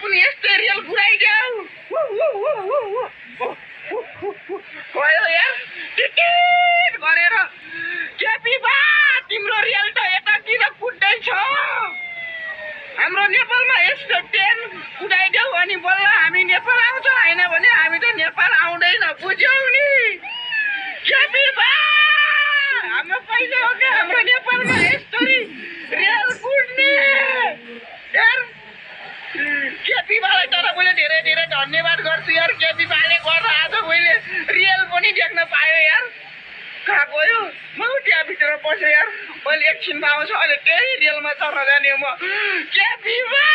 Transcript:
पनि यस्तो रियल घुराइदेऊ भयो यार टिकट गरेर केपी बा तिम्रो रियल त यतातिर कुट्दैछ हाम्रो नेपालमा यस्तो ट्रेन उडाइदेऊ अनि बल्ल हामी नेपाल आउँछ हैन भने हामी त नेपाल आउँदैन बुझ्यौ नि केपी बा हाम्रो पैसा हो के हाम्रो नेपालमा यस्तो रेल कुट्ने यार केपी बालाई तर मैले धेरै धेरै धन्यवाद गर्छु यार केपी बाले गर्दा आज मैले रियल पनि देख्न पाएँ यार कहाँ गयो म त्यहाँभित्र बसेँ यार मैले एकछिनमा आउँछ अहिले त्यही रेलमा चढ्न जाने म केपी बा